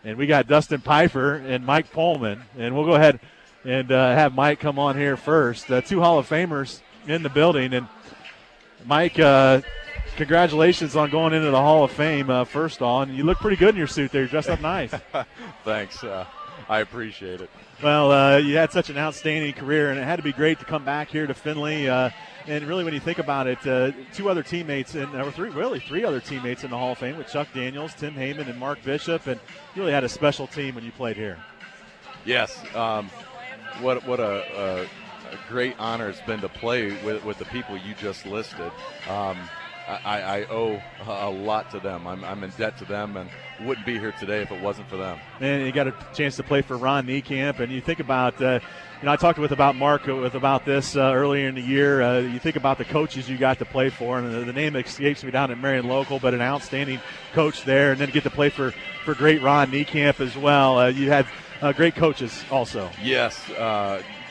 And we got Dustin Pfeifer and Mike Pohlman. And we'll go ahead and have Mike come on here first. 2 Hall of Famers in the building. And Mike, congratulations on going into the Hall of Fame first on. You look pretty good in your suit there. You're dressed up nice. Thanks. I appreciate it. Well, you had such an outstanding career, and it had to be great to come back here to Findlay. And really, when you think about it, 2 other teammates, or 3 other teammates in the Hall of Fame with Chuck Daniels, Tim Heyman, and Mark Bishop, and you really had a special team when you played here. Yes. What a great honor it's been to play with the people you just listed. I owe a lot to them. I'm in debt to them, and wouldn't be here today if it wasn't for them. And you got a chance to play for Ron Niekamp, and you think about, I talked about Mark about this earlier in the year. You think about the coaches you got to play for, and the name escapes me down at Marion Local, but an outstanding coach there, and then get to play for great Ron Niekamp as well. You had great coaches also. Yes.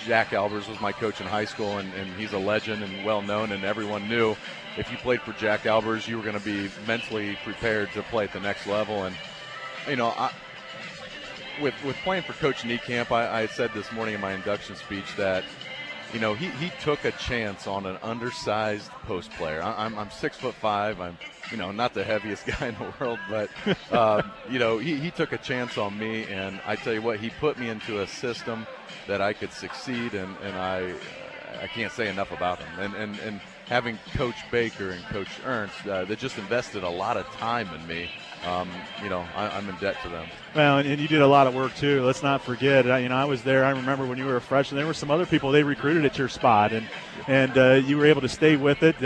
Jack Albers was my coach in high school, and he's a legend and well-known, and everyone knew if you played for Jack Albers, you were going to be mentally prepared to play at the next level. And, with playing for Coach Niekamp, I said this morning in my induction speech that, he took a chance on an undersized post player. I'm 6'5". I'm, not the heaviest guy in the world, but, he took a chance on me. And I tell you what, he put me into a system that I could succeed, and I can't say enough about him. And having Coach Baker and Coach Ernst, they just invested a lot of time in me. I'm in debt to them. Well, and you did a lot of work too. Let's not forget. I was there. I remember when you were a freshman. There were some other people they recruited at your spot, and you were able to stay with it.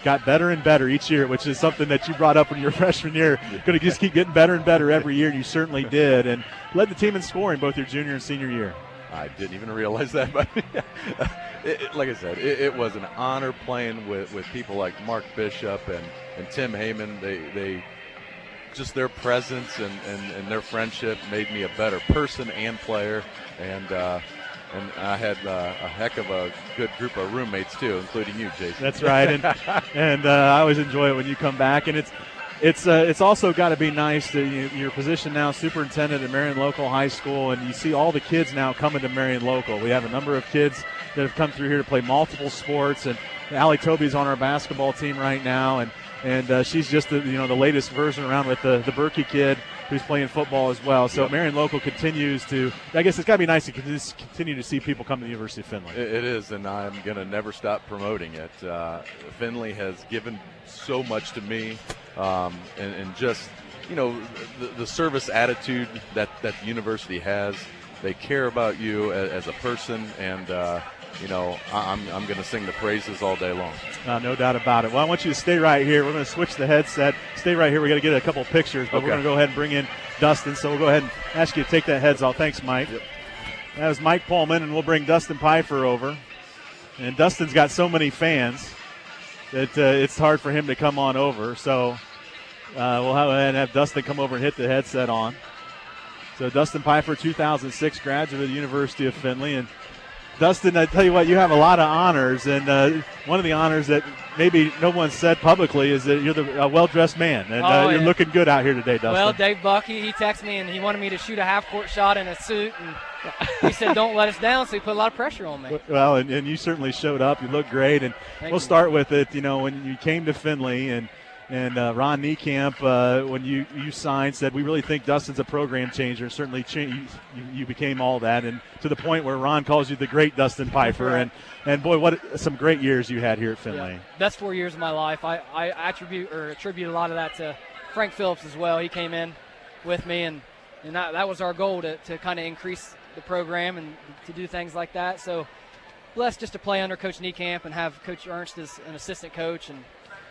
Got better and better each year, which is something that you brought up in your freshman year. Going to just keep getting better and better every year. And you certainly did, and led the team in scoring both your junior and senior year. I didn't even realize that, but like I said, it was an honor playing with people like Mark Bishop and Tim Heyman. They just their presence and their friendship made me a better person and player, and I had a heck of a good group of roommates too, including you, Jason. That's right, and I always enjoy it when you come back, and it's also got to be nice that your position now, superintendent at Marion Local High School, and you see all the kids now coming to Marion Local. We have a number of kids that have come through here to play multiple sports, and Allie Toby's on our basketball team right now, and she's just the latest version around with the Berkey kid who's playing football as well. So yep. Marion Local continues to, I guess it's got to be nice to continue to see people come to the University of Findlay. It is, and I'm going to never stop promoting it. Findlay has given so much to me, and just, the service attitude that the university has. They care about you as a person, and I'm going to sing the praises all day long. No doubt about it. Well, I want you to stay right here. We're going to switch the headset. Stay right here. We're going to get a couple of pictures, but okay. We're going to go ahead and bring in Dustin. So we'll go ahead and ask you to take that heads off. Thanks, Mike. Yep. That was Mike Pohlman, and we'll bring Dustin Pfeifer over. And Dustin's got so many fans that it's hard for him to come on over. So we'll have Dustin come over and hit the headset on. So Dustin Pfeifer, 2006 graduate of the University of Findlay. And Dustin, I tell you what, you have a lot of honors, and one of the honors that maybe no one said publicly is that you're a well-dressed man, and you're looking good out here today, Dustin. Well, Dave Bucky, he texted me, and he wanted me to shoot a half-court shot in a suit, and he said, don't let us down, so he put a lot of pressure on me. Well, and you certainly showed up. You look great, and we'll start with it. When you came to Findlay, and Ron Niekamp, when you signed, said, we really think Dustin's a program changer. Certainly you became all that, and to the point where Ron calls you the great Dustin Pfeifer. And boy, what some great years you had here at Findlay. Yeah, best 4 years of my life. I attribute a lot of that to Frank Phillips as well. He came in with me, and that was our goal to kind of increase the program and to do things like that. So blessed just to play under Coach Niekamp and have Coach Ernst as an assistant coach, and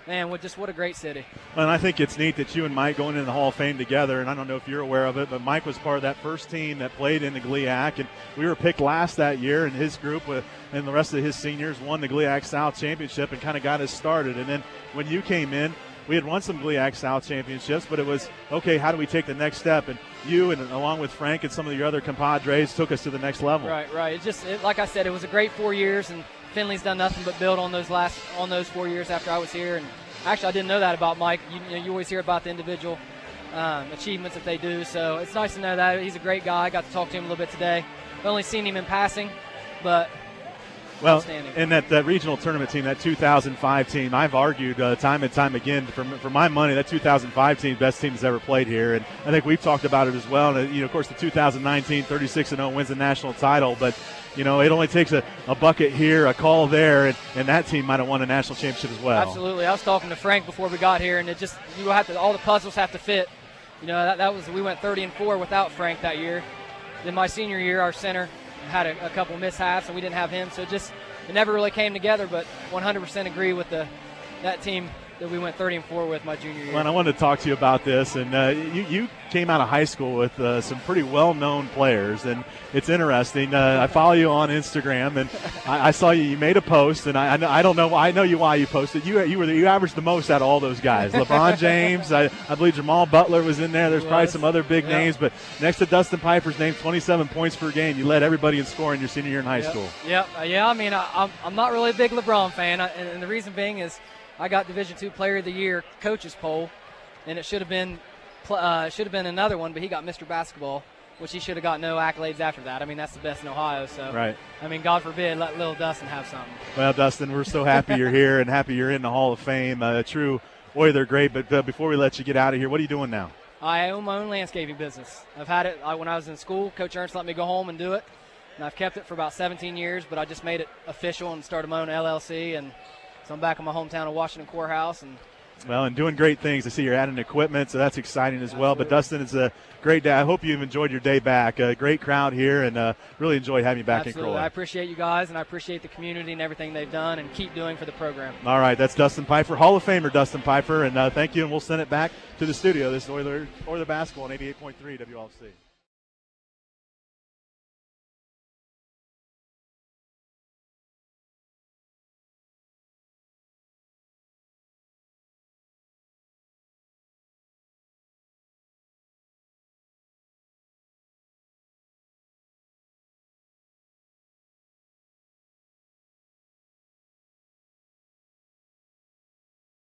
man, what a great city. Well, and I think it's neat that you and Mike going into the Hall of Fame together, and I don't know if you're aware of it, but Mike was part of that first team that played in the GLIAC, and we were picked last that year, and his group and the rest of his seniors won the GLIAC South Championship and kind of got us started. And then when you came in, we had won some GLIAC South Championships, but it was, okay, how do we take the next step? And you, and along with Frank and some of your other compadres, took us to the next level. Right. Like I said, it was a great 4 years, and Findlay's done nothing but build on those 4 years after I was here. And actually, I didn't know that about Mike. You always hear about the individual achievements that they do. So it's nice to know that. He's a great guy. I got to talk to him a little bit today. I've only seen him in passing, but well, and that regional tournament team, that 2005 team, I've argued time and time again, for my money, that 2005 team, best team that's ever played here. And I think we've talked about it as well. And, of course, the 2019 36-0 wins the national title. But, it only takes a bucket here, a call there, and that team might have won a national championship as well. Absolutely. I was talking to Frank before we got here, and it just all the puzzles have to fit. That was we went 30-4 without Frank that year. Then my senior year, our center had a couple mishaps, and we didn't have him. So it never really came together, but 100% agree with that team that we went 30-4 with my junior year. Well, and I wanted to talk to you about this. And you came out of high school with some pretty well-known players, and it's interesting. I follow you on Instagram, and I saw you made a post, and I don't know. I know why you posted. You averaged the most out of all those guys. LeBron James, I believe Jamal Butler was in there. There's probably some other big names, but next to Dustin Pfeiffer's name, 27 points per game. You led everybody in scoring your senior year in high school. Yep. I mean, I'm not really a big LeBron fan, and the reason being is I got Division II Player of the Year coaches poll, and it should have been another one, but he got Mr. Basketball, which he should have got no accolades after that. I mean, that's the best in Ohio. So, right. I mean, God forbid, let little Dustin have something. Well, Dustin, we're so happy you're here and happy you're in the Hall of Fame. True Oiler great. But before we let you get out of here, what are you doing now? I own my own landscaping business. I've had it when I was in school. Coach Ernst let me go home and do it, and I've kept it for about 17 years. But I just made it official and started my own LLC, and so I'm back in my hometown of Washington Courthouse. And doing great things. I see you're adding equipment, so that's exciting as well. But, Dustin, it's a great day. I hope you've enjoyed your day back. A great crowd here, and really enjoyed having you back in Crowley. I appreciate you guys, and I appreciate the community and everything they've done and keep doing for the program. All right, that's Dustin Pfeifer, Hall of Famer Dustin Pfeifer, and thank you, and we'll send it back to the studio. This is Oiler Basketball on 88.3 WLC.